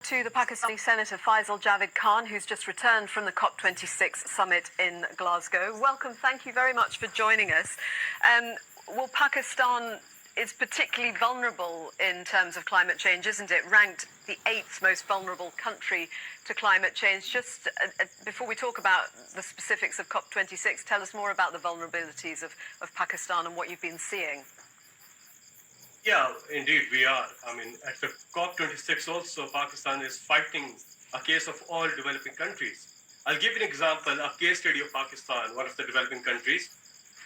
to the Pakistani Senator Faisal Javed Khan, who's just returned from the COP26 summit in Glasgow. Welcome. Thank you very much for joining us. Well, Pakistan is particularly vulnerable in terms of climate change, isn't it? Ranked the 8th most vulnerable country to climate change. Just before we talk about the specifics of COP26, tell us more about the vulnerabilities of Pakistan and what you've been seeing. Yeah, indeed, we are. I mean, at the COP26 also, Pakistan is fighting a case of all developing countries. I'll give you an example, a case study of Pakistan, one of the developing countries,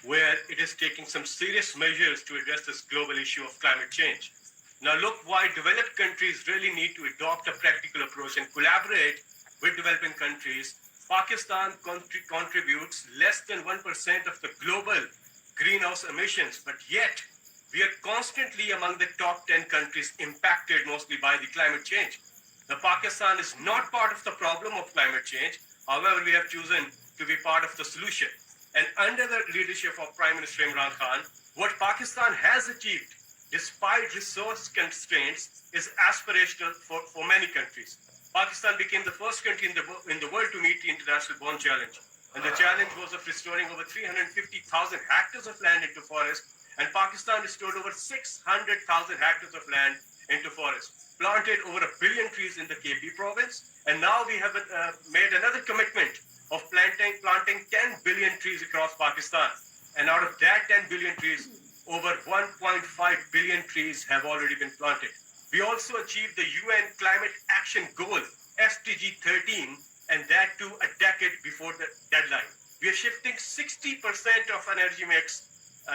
where it is taking some serious measures to address this global issue of climate change. Now look why developed countries really need to adopt a practical approach and collaborate with developing countries. Pakistan contributes less than 1% of the global greenhouse emissions, but yet we are constantly among the top 10 countries impacted mostly by the climate change. Now, Pakistan is not part of the problem of climate change. However, we have chosen to be part of the solution. And under the leadership of Prime Minister Imran Khan, what Pakistan has achieved, despite resource constraints, is aspirational for many countries. Pakistan became the first country in the world to meet the International Bond Challenge. And the challenge was of restoring over 350,000 hectares of land into forest. And Pakistan restored over 600,000 hectares of land into forest, planted over 1 billion trees in the KP province. And now we have made another commitment of planting 10 billion trees across Pakistan. And out of that 10 billion trees, over 1.5 billion trees have already been planted. We also achieved the UN Climate Action Goal, SDG 13, and that too a decade before the deadline. We are shifting 60% of energy mix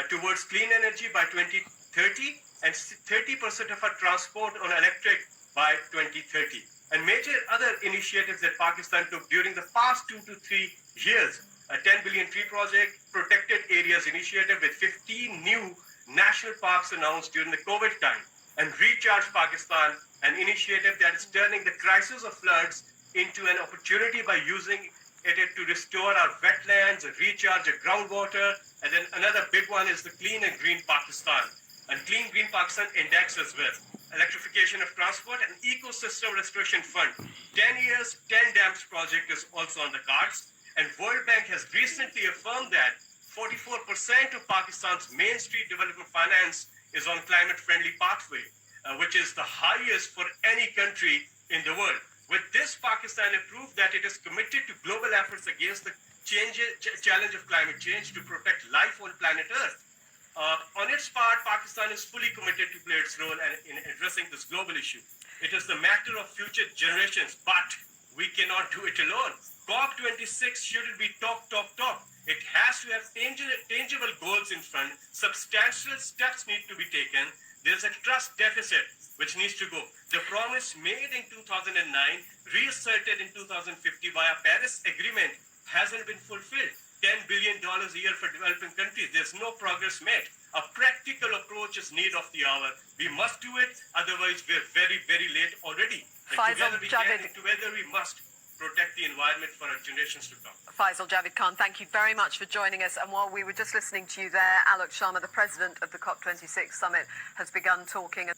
towards clean energy by 2030 and 30% of our transport on electric by 2030. And major other initiatives that Pakistan took during the past 2 to 3 years, a 10 billion tree project, protected areas initiative with 15 new national parks announced during the COVID time, and Recharge Pakistan, an initiative that is turning the crisis of floods into an opportunity by using it to restore our wetlands, recharge our groundwater. And then another big one is the Clean and Green Pakistan, and Clean Green Pakistan Index as well. Electrification of transport and ecosystem restoration fund. 10 years, 10 dams project is also on the cards. And World Bank has recently affirmed that 44% of Pakistan's Main Street development finance is on climate-friendly pathway, which is the highest for any country in the world. With this, Pakistan has proved that it is committed to global efforts against the challenge of climate change to protect life on planet Earth. On its part, Pakistan is fully committed to play its role in addressing this global issue. It is the matter of future generations, but we cannot do it alone. COP26 shouldn't be talk. It has to have tangible goals in front. Substantial steps need to be taken. There's a trust deficit which needs to go. The promise made in 2009, reasserted in 2050 via Paris Agreement, hasn't been fulfilled. $10 billion a year for developing countries. There's no progress made. A practical approach is need of the hour. We must do it, otherwise we're very, very late already. Faisal Javed, together we must protect the environment for our generations to come. Faisal Javed Khan, thank you very much for joining us. And while we were just listening to you there, Alok Sharma, the president of the COP26 summit, has begun talking.